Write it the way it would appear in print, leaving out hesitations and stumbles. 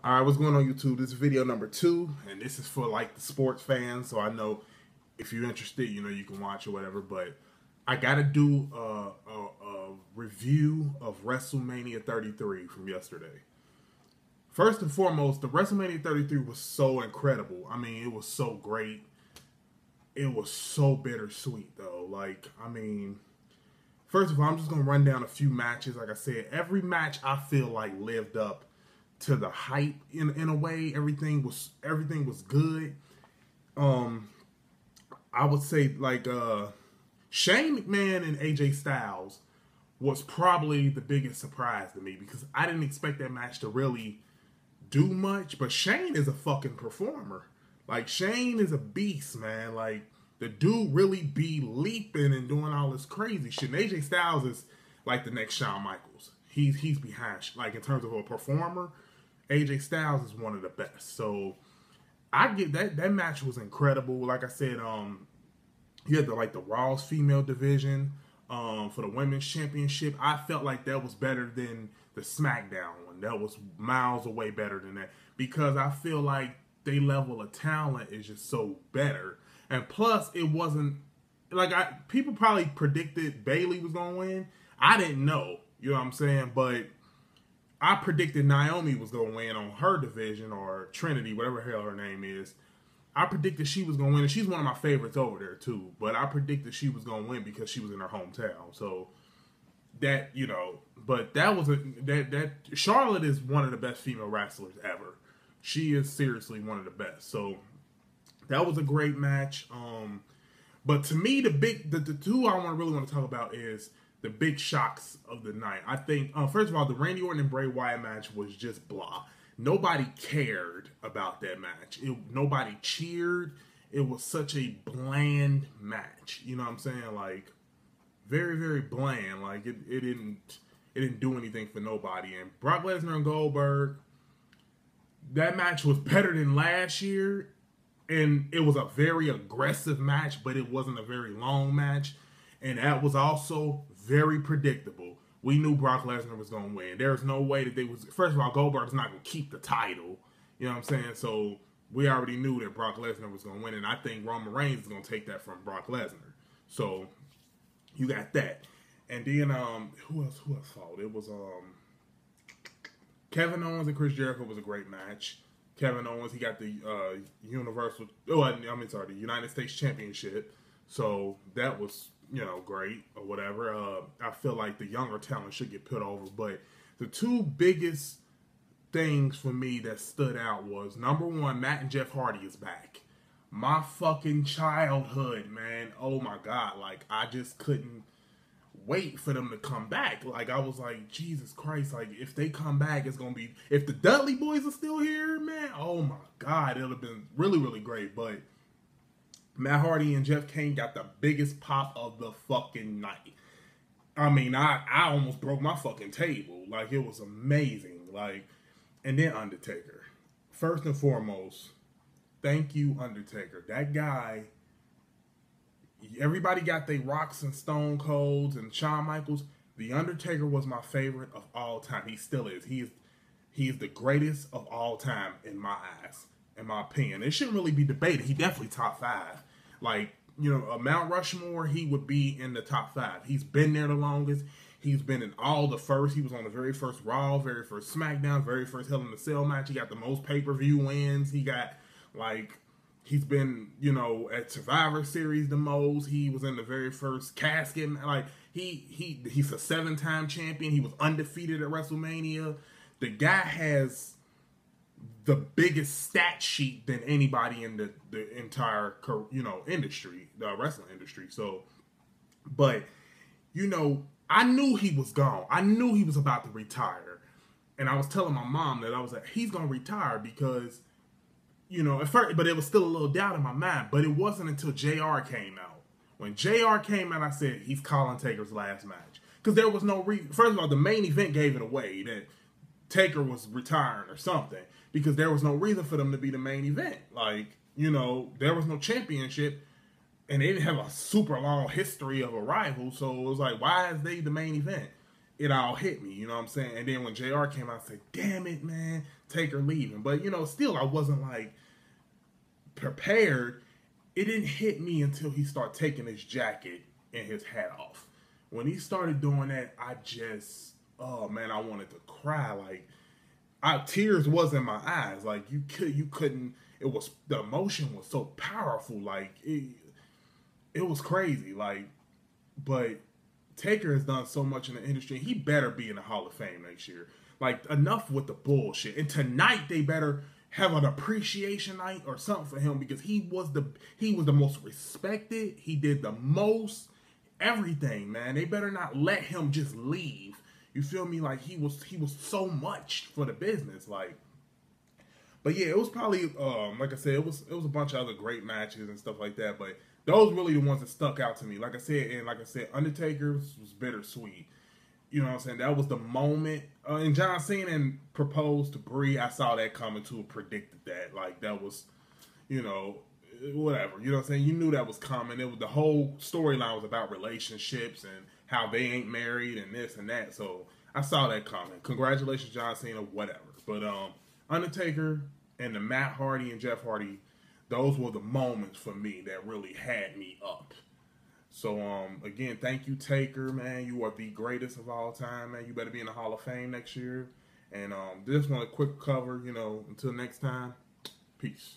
All right, what's going on YouTube? This is video number 2, and this is for like the sports fans. So I know if you're interested, you can watch or whatever. But I gotta do a review of Wrestlemania 33 from yesterday. First and foremost, the Wrestlemania 33 was so incredible. I mean, it was so great. It was so bittersweet though. First of all, I'm just gonna run down a few matches. Like I said, every match I feel like lived up to the hype in a way. Everything was good. I would say Shane McMahon and AJ Styles was probably the biggest surprise to me because I didn't expect that match to really do much. But Shane is a fucking performer. Like, Shane is a beast, man. Like, the dude really be leaping and doing all this crazy shit. And AJ Styles is like the next Shawn Michaels. He's behind, like, in terms of a performer. AJ Styles is one of the best. So I get that match was incredible. Like I said, you had the Raw's female division for the women's championship. I felt like that was better than the SmackDown one. That was miles away better than that because I feel like their level of talent is just so better. And plus, it wasn't like people probably predicted Bayley was gonna win. I didn't know, you know what I'm saying, but I predicted Naomi was going to win on her division, or Trinity, whatever the hell her name is. I predicted she was going to win, and she's one of my favorites over there, too. But I predicted she was going to win because she was in her hometown. So, but that was Charlotte is one of the best female wrestlers ever. She is seriously one of the best. So, that was a great match. But to me, the two I really want to talk about is the big shocks of the night. I think, first of all, the Randy Orton and Bray Wyatt match was just blah. Nobody cared about that match. Nobody cheered. It was such a bland match. You know what I'm saying? Like, very, very bland. Like, it didn't do anything for nobody. And Brock Lesnar and Goldberg, that match was better than last year. And it was a very aggressive match, but it wasn't a very long match. And that was also very predictable. We knew Brock Lesnar was going to win. There's no way that first of all, Goldberg's not going to keep the title. You know what I'm saying? So we already knew that Brock Lesnar was going to win. And I think Roman Reigns is going to take that from Brock Lesnar. So you got that. And then, who else fought? It was, Kevin Owens and Chris Jericho was a great match. Kevin Owens, he got the the United States Championship. So that was, great or whatever. I feel like the younger talent should get put over. But the two biggest things for me that stood out was, number one, Matt and Jeff Hardy is back. My fucking childhood, man. Oh my God. Like, I just couldn't wait for them to come back. Like, I was like, Jesus Christ. Like, if they come back, it's going to be, if the Dudley boys are still here, man, oh my God. It'll have been really, really great. But Matt Hardy and Jeff Kane got the biggest pop of the fucking night. I mean, I almost broke my fucking table. Like, it was amazing. Like, and then Undertaker. First and foremost, thank you, Undertaker. That guy, everybody got their Rocks and Stone Colds and Shawn Michaels. The Undertaker was my favorite of all time. He still is. He is the greatest of all time in my eyes. In my opinion, it shouldn't really be debated. He definitely top 5. Like, Mount Rushmore, he would be in the top 5. He's been there the longest. He's been in all the first. He was on the very first Raw, very first SmackDown, very first Hell in a Cell match. He got the most pay-per-view wins. He got, he's been, at Survivor Series the most. He was in the very first casket. Like, he's a 7-time champion. He was undefeated at WrestleMania. The guy has the biggest stat sheet than anybody in the entire, industry, the wrestling industry. So, but, I knew he was gone. I knew he was about to retire. And I was telling my mom that I was like, he's going to retire because, at first, but it was still a little doubt in my mind. But it wasn't until JR came out. When JR came out, I said, he's calling Taker's last match. Because there was no reason. First of all, the main event gave it away that Taker was retiring or something, because there was no reason for them to be the main event. Like, there was no championship, and they didn't have a super long history of a rival, so it was like, why is they the main event? it all hit me, you know what I'm saying? And then when JR came out, I said, damn it, man, Taker leaving. But, you know, still I wasn't like prepared. It didn't hit me until he started taking his jacket and his hat off. When he started doing that, I just, oh man, I wanted to cry. Like, tears was in my eyes. Like, you couldn't. It was, the emotion was so powerful. Like, it was crazy. Like, but Taker has done so much in the industry. He better be in the Hall of Fame next year. Like, enough with the bullshit. And tonight they better have an appreciation night or something for him, because he was the most respected. He did the most everything, man. They better not let him just leave. You feel me? Like, he was so much for the business. Like, but yeah, it was probably like I said, it was a bunch of other great matches and stuff like that. But those really the ones that stuck out to me. Like I said, Undertaker was bittersweet. You know what I'm saying? That was the moment. And John Cena proposed to Brie. I saw that coming too, predicted that. Like, that was, you know, whatever. You know what I'm saying? You knew that was coming. It was, the whole storyline was about relationships and how they ain't married and this and that. So I saw that coming. Congratulations, John Cena, whatever. But Undertaker and the Matt Hardy and Jeff Hardy, those were the moments for me that really had me up. So, again, thank you, Taker, man. You are the greatest of all time, man. You better be in the Hall of Fame next year. And this one, a quick cover, you know, until next time, peace.